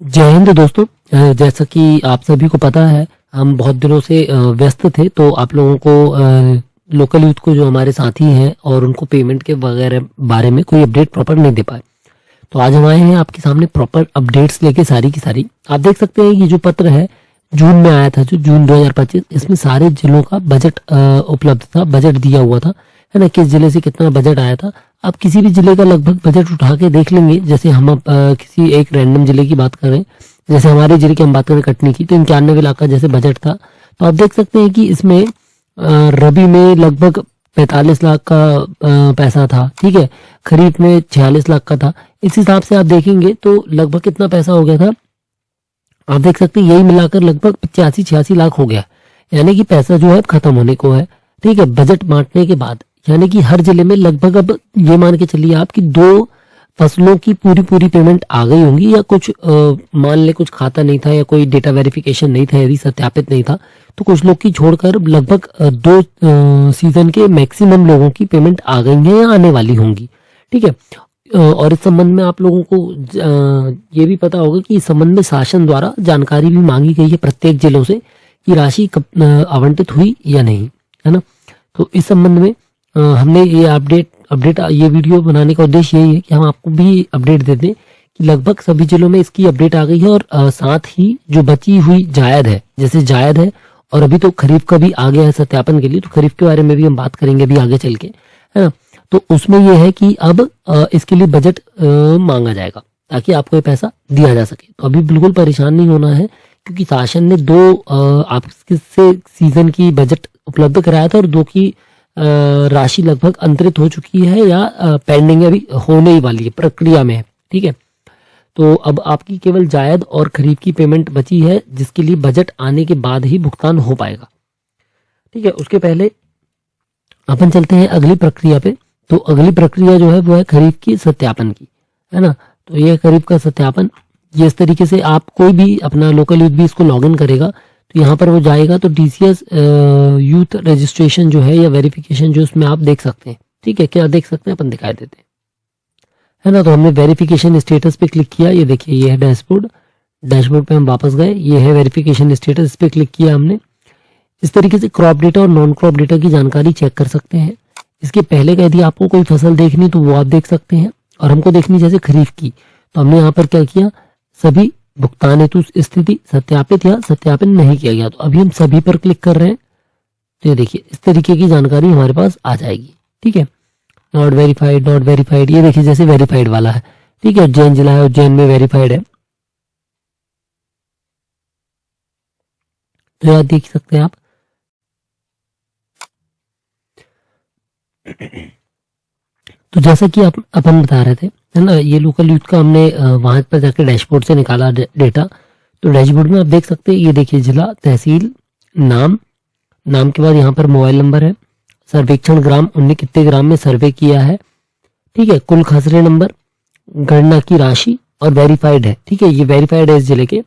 जय हिंद दोस्तों। जैसा कि आप सभी को पता है, हम बहुत दिनों से व्यस्त थे, तो आप लोगों को लोकल यूथ को जो हमारे साथी हैं और उनको पेमेंट के वगैरह बारे में कोई अपडेट प्रॉपर नहीं दे पाए। तो आज हम आए हैं आपके सामने प्रॉपर अपडेट्स लेके सारी की सारी। आप देख सकते हैं ये जो पत्र है जून में आया था, जो जून 2025, इसमें सारे जिलों का बजट उपलब्ध था, बजट दिया हुआ था, है ना। किस जिले से कितना बजट आया था, आप किसी भी जिले का लगभग बजट उठा के देख लेंगे। जैसे हम किसी एक रैंडम जिले की बात करें, जैसे हमारे जिले की हम बात करें कटनी की, तो 91 लाख का जैसे बजट था। तो आप देख सकते हैं कि इसमें रबी में लगभग 45 लाख का पैसा था, ठीक है। खरीफ में 46 लाख का था। इस हिसाब से आप देखेंगे तो लगभग कितना पैसा हो गया था, आप देख सकते हैं यही मिलाकर लगभग 85-86 लाख हो गया। यानी कि पैसा जो है अब खत्म होने को है, ठीक है, बजट बांटने के बाद। यानी कि हर जिले में लगभग अब ये मान के चलिए आप कि 2 फसलों की पूरी पूरी पेमेंट आ गई होंगी, या कुछ मान ले कुछ खाता नहीं था या कोई डेटा वेरिफिकेशन नहीं था, यदि सत्यापित नहीं था, तो कुछ लोग की छोड़कर लगभग 2 सीजन के मैक्सिमम लोगों की पेमेंट आ गई है या आने वाली होंगी, ठीक है। और इस संबंध में आप लोगों को ये भी पता होगा कि इस संबंध में शासन द्वारा जानकारी भी मांगी गई है प्रत्येक जिलों से कि राशि कब आवंटित हुई या नहीं, है ना। तो इस संबंध में हमने ये अपडेट ये वीडियो बनाने का उद्देश्य यही है कि हम आपको भी अपडेट दे दें कि लगभग सभी जिलों में इसकी अपडेट आ गई है। और साथ ही जो बची हुई जायद है, जैसे जायद है, और अभी तो खरीफ का भी आ गया है सत्यापन के लिए, तो खरीफ के बारे में भी हम बात करेंगे अभी आगे चल के, है ना। तो उसमें यह है कि अब इसके लिए बजट मांगा जाएगा ताकि आपको ये पैसा दिया जा सके। तो अभी बिल्कुल परेशान नहीं होना है, क्योंकि शासन ने 2 आपसे सीजन की बजट उपलब्ध कराया था और 2 की राशि लगभग अंतरित हो चुकी है या पेंडिंग अभी होने ही वाली है, प्रक्रिया में है, ठीक है। तो अब आपकी केवल जायद और खरीफ की पेमेंट बची है, जिसके लिए बजट आने के बाद ही भुगतान हो पाएगा, ठीक है। उसके पहले अपन चलते हैं अगली प्रक्रिया पे। तो अगली प्रक्रिया जो है वो है खरीफ की सत्यापन की, है ना। तो ये खरीफ का सत्यापन, ये इस तरीके से आप कोई भी अपना लोकल यूथ भी इसको लॉगिन करेगा तो यहाँ पर वो जाएगा, तो डीसीएस यूथ रजिस्ट्रेशन जो है या वेरिफिकेशन जो उसमें आप देख सकते हैं, ठीक है। क्या देख सकते हैं, अपन दिखाई देते हैं, है ना। तो हमने वेरिफिकेशन स्टेटस पे क्लिक किया, ये देखिए ये है डैशबोर्ड। डैशबोर्ड पे हम वापस गए, ये है वेरिफिकेशन स्टेटस पे क्लिक किया हमने। इस तरीके से क्रॉप डेटा और नॉन क्रॉप डेटा की जानकारी चेक कर सकते हैं। इसके पहले का यदि आपको कोई फसल देखनी तो वो आप देख सकते हैं, और हमको देखनी जैसे खरीफ की, तो हमने यहाँ पर क्या किया, सभी भुगतान हेतु स्थिति सत्यापित या सत्यापन नहीं किया गया, तो अभी हम सभी पर क्लिक कर रहे हैं। तो ये देखिए इस तरीके की जानकारी हमारे पास आ जाएगी, ठीक है। नॉट वेरीफाइड, ये देखिए जैसे वेरीफाइड वाला है, ठीक है। उज्जैन जिला है, उज्जैन में वेरीफाइड है, तो यार देख सकते हैं आप। तो जैसा कि अपन बता रहे थे, है ना, ये लोकल यूथ का हमने वहां पर जाकर डैशबोर्ड से निकाला डेटा। तो डैशबोर्ड में आप देख सकते हैं, ये देखिए जिला, तहसील, नाम, नाम के बाद यहाँ पर मोबाइल नंबर है, सर्वेक्षण ग्राम, उनने कितने ग्राम में सर्वे किया है, ठीक है, कुल खसरे नंबर, गणना की राशि, और वेरीफाइड है, ठीक है, ये वेरीफाइड है इस जिले के।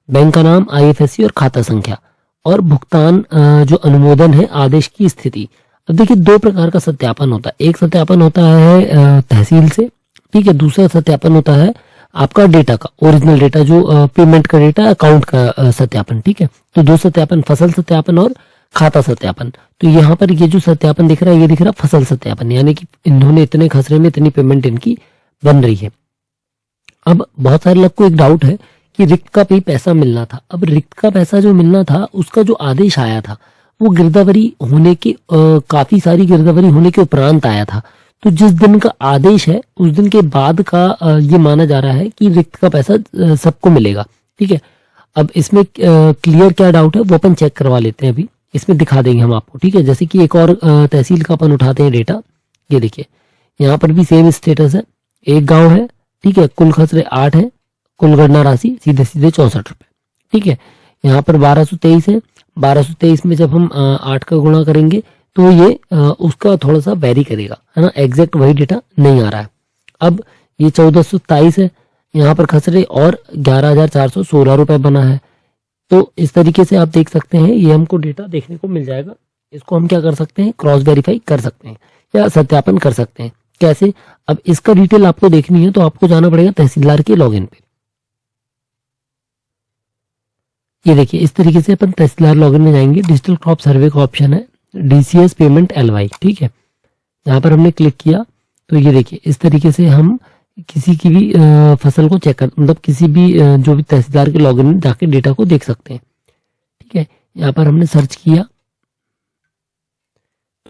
बैंक का नाम, आईएफएससी और खाता संख्या, और भुगतान जो अनुमोदन है, आदेश की स्थिति। अब देखिए 2 प्रकार का सत्यापन होता है। एक सत्यापन होता है तहसील से, ठीक है। दूसरा सत्यापन होता है आपका डेटा का, ओरिजिनल डेटा जो पेमेंट का डेटा, अकाउंट का सत्यापन, ठीक है। तो 2 सत्यापन, फसल सत्यापन और खाता सत्यापन। तो यहाँ पर ये जो सत्यापन दिख रहा है, ये दिख रहा है फसल सत्यापन, यानी कि इन्होंने इतने खसरे में इतनी पेमेंट इनकी बन रही है। अब बहुत सारे लोग को एक डाउट है कि रिक्त का भी पैसा मिलना था। अब रिक्त का पैसा जो मिलना था, उसका जो आदेश आया था वो गिरदावरी होने के काफी सारी गिरदावरी होने के उपरांत आया था। तो जिस दिन का आदेश है उस दिन के बाद का ये माना जा रहा है कि रिक्त का पैसा सबको मिलेगा, ठीक है। अब इसमें क्लियर क्या डाउट है वो अपन चेक करवा लेते हैं, अभी इसमें दिखा देंगे हम आपको, ठीक है। जैसे कि एक और तहसील का अपन उठाते हैं डेटा, ये देखिए यहाँ पर भी सेम स्टेटस है, एक गाँव है, ठीक है, कुल खसरे 8 है, कुल गणना राशि सीधे 64 रुपए, ठीक है। यहाँ पर 1223 है, 1223 में जब हम 8 का गुणा करेंगे तो ये उसका थोड़ा सा वेरी करेगा, है ना, एग्जैक्ट वही डेटा नहीं आ रहा है। अब ये 1427 है, यहाँ पर खसरे और 11,416 रुपए बना है। तो इस तरीके से आप देख सकते हैं, ये हमको डेटा देखने को मिल जाएगा। इसको हम क्या कर सकते हैं, क्रॉस वेरीफाई कर सकते हैं या सत्यापन कर सकते हैं। कैसे, अब इसका डिटेल आपको देखनी है तो आपको जाना पड़ेगा तहसीलदार के लॉगिन पे। ये देखिए इस तरीके से अपन तहसीलदार लॉगिन में जाएंगे, डिजिटल क्रॉप सर्वे का ऑप्शन है, DCS पेमेंट LY, ठीक है। यहाँ पर हमने क्लिक किया तो ये देखिए इस तरीके से हम किसी की भी फसल को चेक कर, मतलब किसी भी जो भी तहसीलदार के लॉगिन में जाके डेटा को देख सकते हैं, ठीक है। यहाँ पर हमने सर्च किया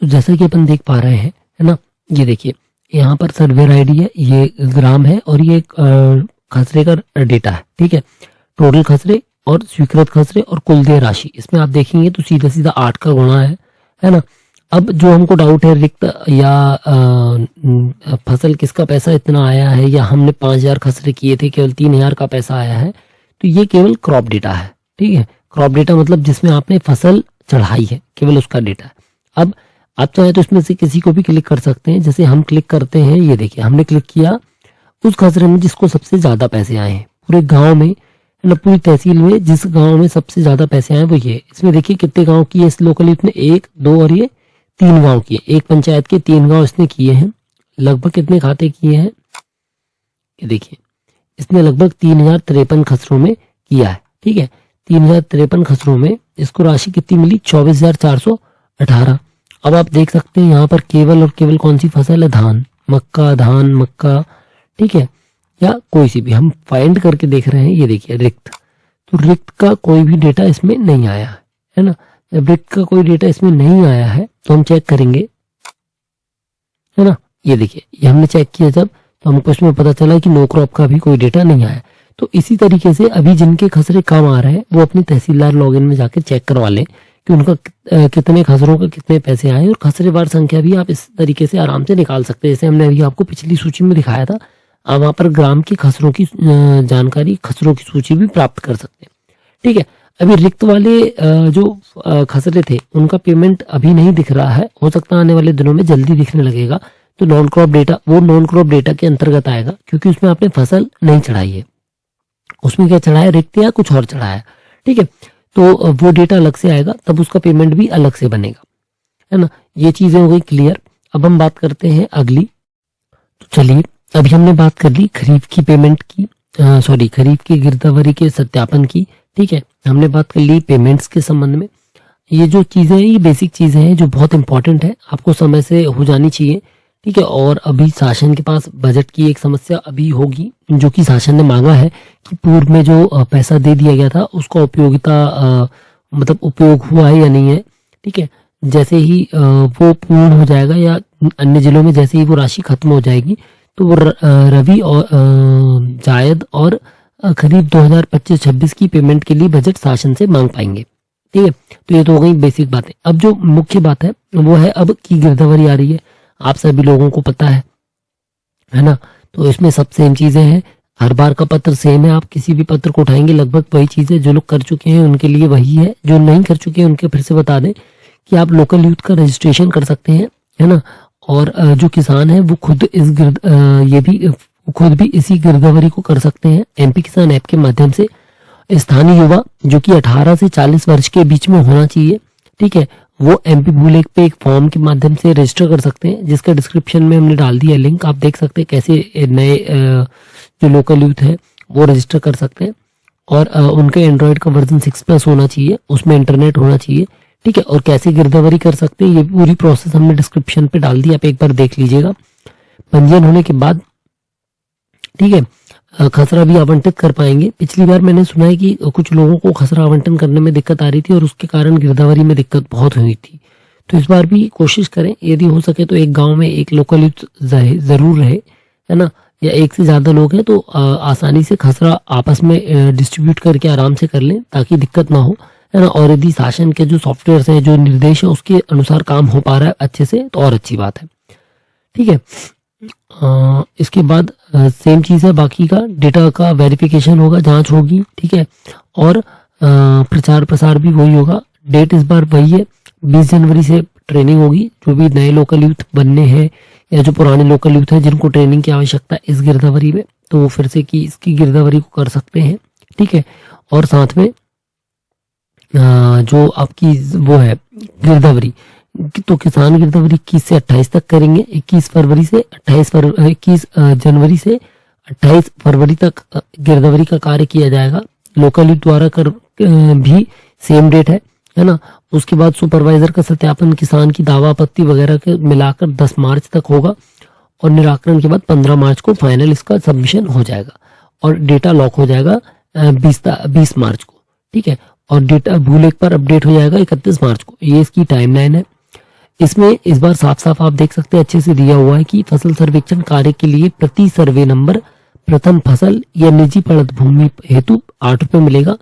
तो जैसा कि अपन देख पा रहे हैं, है ना, ये देखिए यहाँ पर सर्वेर ID है, ये ग्राम है और ये खसरे का डेटा है, ठीक है। टोटल खसरे और स्वीकृत खसरे और कुल देय राशि, इसमें आप देखेंगे तो सीधा सीधा 8 का गुणा है ना। अब जो हमको डाउट है रिक्त या फसल किसका पैसा इतना आया है, या हमने 5,000 खसरे किए थे केवल 3,000 का पैसा आया है, तो ये केवल क्रॉप डेटा है, ठीक है। क्रॉप डेटा मतलब जिसमें आपने फसल चढ़ाई है, केवल उसका डेटा है। अब आप चाहे तो इसमें से किसी को भी क्लिक कर सकते हैं, जैसे हम क्लिक करते हैं, ये देखिए हमने क्लिक किया उस खसरे में जिसको सबसे ज्यादा पैसे आए हैं पूरे गांव में, पूरी तहसील में जिस गांव में सबसे ज्यादा पैसे आए वो ये। इसमें देखिए कितने गांव की है इस लोकल यूथ ने, 1, 2 और ये 3 गांव की है, एक पंचायत के 3 गांव इसने किए हैं। लगभग कितने खाते किए हैं, ये देखिए इसने लगभग 3,053 खसरों में किया है, ठीक है। 3,053 खसरों में इसको राशि कितनी मिली, 24,418। अब आप देख सकते हैं यहाँ पर केवल और केवल कौन सी फसल है, धान मक्का, ठीक है, या कोई सी भी हम फाइंड करके देख रहे हैं। ये देखिए रिक्त, तो रिक्त का कोई भी डेटा इसमें नहीं आया है ना। जब रिक्त का कोई डेटा इसमें नहीं आया है तो हम चेक करेंगे, है ना। ये देखिए ये हमने चेक किया जब, तो हमको इसमें पता चला कि नो क्रॉप का भी कोई डेटा नहीं आया। तो इसी तरीके से अभी जिनके खसरे कम आ रहे हैं वो अपनी तहसीलदार लॉगिन में जाकर चेक करवा लें कि उनका कितने खसरों का कितने पैसे आए, और खसरेवार संख्या भी आप इस तरीके से आराम से निकाल सकते हैं। जैसे हमने अभी आपको पिछली सूची में दिखाया था, आप वहाँ पर ग्राम की खसरों की जानकारी, खसरों की सूची भी प्राप्त कर सकते हैं, ठीक है। अभी रिक्त वाले जो खसरे थे उनका पेमेंट अभी नहीं दिख रहा है, हो सकता है आने वाले दिनों में जल्दी दिखने लगेगा। तो नॉन क्रॉप डेटा, वो नॉन क्रॉप डेटा के अंतर्गत आएगा, क्योंकि उसमें आपने फसल नहीं चढ़ाई है, उसमें क्या चढ़ाया, रिक्त या कुछ और चढ़ाया, ठीक है। तो वो डेटा अलग से आएगा, तब उसका पेमेंट भी अलग से बनेगा, है ना। ये चीजें हो गई क्लियर। अब हम बात करते हैं अगली। तो चलिए अभी हमने बात कर ली खरीफ की पेमेंट की, खरीफ की गिरदावरी के सत्यापन की, ठीक है। हमने बात कर ली पेमेंट्स के संबंध में। ये जो चीजें हैं ये बेसिक चीजें हैं जो बहुत इंपॉर्टेंट है, आपको समय से हो जानी चाहिए, ठीक है। और अभी शासन के पास बजट की एक समस्या अभी होगी, जो कि शासन ने मांगा है कि पूर्व में जो पैसा दे दिया गया था उसका उपयोगिता मतलब उपयोग हुआ है या नहीं है, ठीक है। जैसे ही वो पूर्ण हो जाएगा या अन्य जिलों में जैसे ही वो राशि खत्म हो जाएगी, तो वो रबी और जायद और खरीफ 2025-26 की पेमेंट के लिए बजट शासन से मांग पाएंगे, ठीक है। तो ये तो हो गई बेसिक बातें। अब जो मुख्य बात है वो है अब की गिरदावरी आ रही है, आप सभी लोगों को पता है ना। तो इसमें सब सेम चीजें हैं, हर बार का पत्र सेम है, आप किसी भी पत्र को उठाएंगे लगभग वही चीजें, जो लोग कर चुके हैं उनके लिए वही है, जो नहीं कर चुके हैं उनके फिर से बता दें कि आप लोकल यूथ का रजिस्ट्रेशन कर सकते हैं, है ना। और जो किसान है वो खुद खुद भी इसी गिरदावरी को कर सकते हैं MP किसान ऐप के माध्यम से। स्थानीय युवा जो कि 18 से 40 वर्ष के बीच में होना चाहिए, ठीक है, वो MP भूलेख पे एक फॉर्म के माध्यम से रजिस्टर कर सकते हैं, जिसका डिस्क्रिप्शन में हमने डाल दिया लिंक, आप देख सकते हैं कैसे नए जो लोकल यूथ है वो रजिस्टर कर सकते हैं। और उनके एंड्रॉयड का वर्जन 6+ होना चाहिए, उसमें इंटरनेट होना चाहिए, ठीक है। और कैसे गिरदावरी कर सकते हैं ये पूरी प्रोसेस हमने डिस्क्रिप्शन पे डाल दी, आप एक बार देख लीजिएगा। पंजीयन होने के बाद, ठीक है, खसरा भी आवंटित कर पाएंगे। पिछली बार मैंने सुना है कि कुछ लोगों को खसरा आवंटन करने में दिक्कत आ रही थी और उसके कारण गिरदावरी में दिक्कत बहुत हुई थी। तो इस बार भी कोशिश करें, यदि हो सके तो एक गांव में एक लोकल यूथ जरूर रहे, है ना, या एक से ज्यादा लोग हैं तो आसानी से खसरा आपस में डिस्ट्रीब्यूट करके आराम से कर लें ताकि दिक्कत ना हो, है ना। और यदि शासन के जो सॉफ्टवेयर हैं, जो निर्देश है उसके अनुसार काम हो पा रहा है अच्छे से तो और अच्छी बात है, ठीक है। इसके बाद सेम चीज है, बाकी का डेटा का वेरिफिकेशन होगा, जांच होगी, ठीक है। और प्रचार प्रसार भी वही होगा। डेट इस बार वही है, 20 जनवरी से ट्रेनिंग होगी। जो भी नए लोकल यूथ बनने हैं या जो पुराने लोकल यूथ हैं जिनको ट्रेनिंग की आवश्यकता है इस गिरदावरी में, तो वो फिर से की इसकी गिरदावरी को कर सकते हैं, ठीक है। और साथ में जो आपकी वो है गिरदावरी, तो किसान गिरदावरी 21 से 28 तक करेंगे। 21 जनवरी से 28 फरवरी तक गिरदावरी का कार्य किया जाएगा। लोकल द्वारा कर भी सेम डेट है ना। उसके बाद सुपरवाइजर का सत्यापन किसान की दावा आपत्ति वगैरह के मिलाकर 10 मार्च तक होगा और निराकरण के बाद 15 मार्च को फाइनल इसका सबमिशन हो जाएगा और डेटा लॉक हो जाएगा 20 मार्च को, ठीक है। और डेटा भूल एक पर अपडेट हो जाएगा 31 मार्च को। ये इसकी टाइमलाइन है। इसमें इस बार साफ साफ आप देख सकते हैं अच्छे से दिया हुआ है कि फसल सर्वेक्षण कार्य के लिए प्रति सर्वे नंबर प्रथम फसल या निजी पड़त भूमि हेतु 8 रुपये मिलेगा।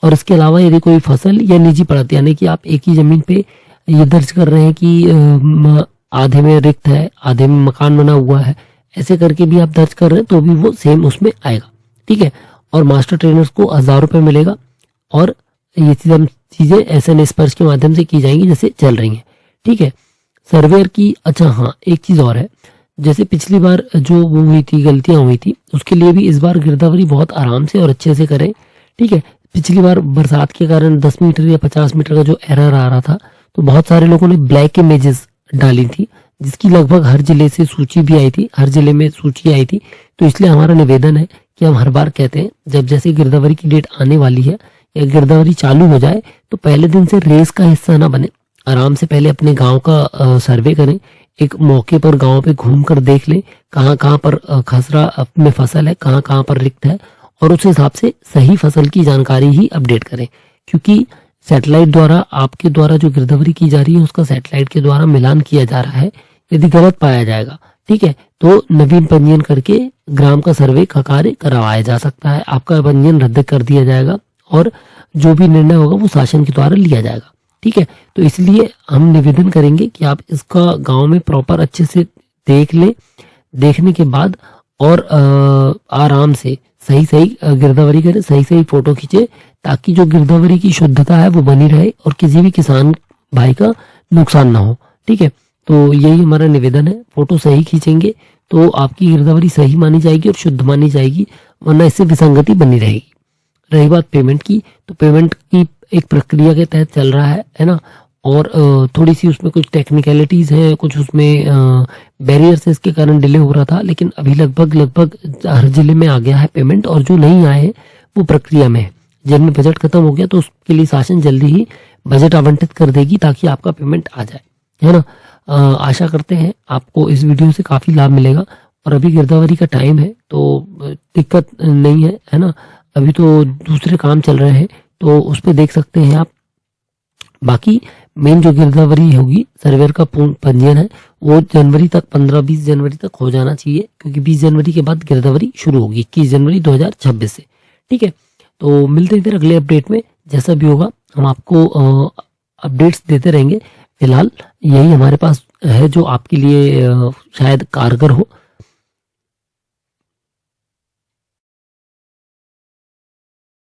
और इसके अलावा यदि कोई फसल या निजी पड़त यानी कि आप एक ही जमीन पे ये दर्ज कर रहे हैं कि आधे में रिक्त है, आधे में मकान बना हुआ है, ऐसे करके भी आप दर्ज कर रहे हैं तो भी वो सेम उसमें आएगा, ठीक है। और मास्टर ट्रेनर्स को 1000 रुपये मिलेगा और ये चीजें SN स्पर्श के माध्यम से की जाएंगी जैसे चल रही हैं, ठीक है। सर्वेयर की अच्छा हाँ एक चीज और है, जैसे पिछली बार जो वो हुई थी गलतियां हुई थी उसके लिए भी इस बार गिरदावरी बहुत आराम से और अच्छे से करें, ठीक है। पिछली बार बरसात के कारण 10 मीटर या 50 मीटर का जो एरर आ रहा था तो बहुत सारे लोगों ने ब्लैक इमेजेस डाली थी जिसकी लगभग हर जिले से सूची भी आई थी, हर जिले में सूची आई थी। तो इसलिए हमारा निवेदन है कि हम हर बार कहते हैं जब जैसे गिरदावरी की डेट आने वाली है या गिरदावरी चालू हो जाए तो पहले दिन से रेस का हिस्सा ना बने, आराम से पहले अपने गांव का सर्वे करें, एक मौके पर गांव पे घूम कर देख लें कहाँ कहाँ पर खसरा में फसल है, कहाँ कहाँ पर रिक्त है और उस हिसाब से सही फसल की जानकारी ही अपडेट करें। क्योंकि सैटेलाइट द्वारा आपके द्वारा जो गिरदावरी की जा रही है उसका सैटेलाइट के द्वारा मिलान किया जा रहा है, यदि गलत पाया जाएगा, ठीक है, तो नवीन पंजीयन करके ग्राम का सर्वे का कार्य करवाया जा सकता है, आपका पंजीयन रद्द कर दिया जाएगा और जो भी निर्णय होगा वो शासन के द्वारा लिया जाएगा, ठीक है। तो इसलिए हम निवेदन करेंगे कि आप इसका गांव में प्रॉपर अच्छे से देख लें, देखने के बाद और आराम से सही सही गिरदावरी करें, सही सही फोटो खींचे ताकि जो गिरदावरी की शुद्धता है वो बनी रहे और किसी भी किसान भाई का नुकसान ना हो, ठीक है। तो यही हमारा निवेदन है, फोटो सही खींचेंगे तो आपकी गिरदावरी सही मानी जाएगी और शुद्ध मानी जाएगी, वरना इससे विसंगति बनी रहेगी। रही बात पेमेंट की, तो पेमेंट की एक प्रक्रिया के तहत चल रहा है ना। और थोड़ी सी उसमें कुछ टेक्निकलिटीज हैं, कुछ उसमें बैरियर्स इसके कारण डिले हो रहा था, लेकिन अभी लगभग हर जिले में आ गया है पेमेंट और जो नहीं आए हैं वो प्रक्रिया में है। जिनमें बजट खत्म हो गया तो उसके लिए शासन जल्दी ही बजट आवंटित कर देगी ताकि आपका पेमेंट आ जाए, है ना। आशा करते हैं आपको इस वीडियो से काफी लाभ मिलेगा और अभी गिरदावरी का टाइम है तो दिक्कत नहीं है ना। अभी तो दूसरे काम चल रहे हैं तो उस पर देख सकते हैं आप। बाकी मेन जो गिरदावरी होगी सर्वेयर का पूर्ण पंजीयन है वो जनवरी तक 15-20 जनवरी तक हो जाना चाहिए, क्योंकि 20 जनवरी के बाद गिरदावरी शुरू होगी 21 जनवरी 2026 से, ठीक है। तो मिलते हैं फिर अगले अपडेट में, जैसा भी होगा हम आपको अपडेट्स देते रहेंगे। फिलहाल यही हमारे पास है जो आपके लिए शायद कारगर हो।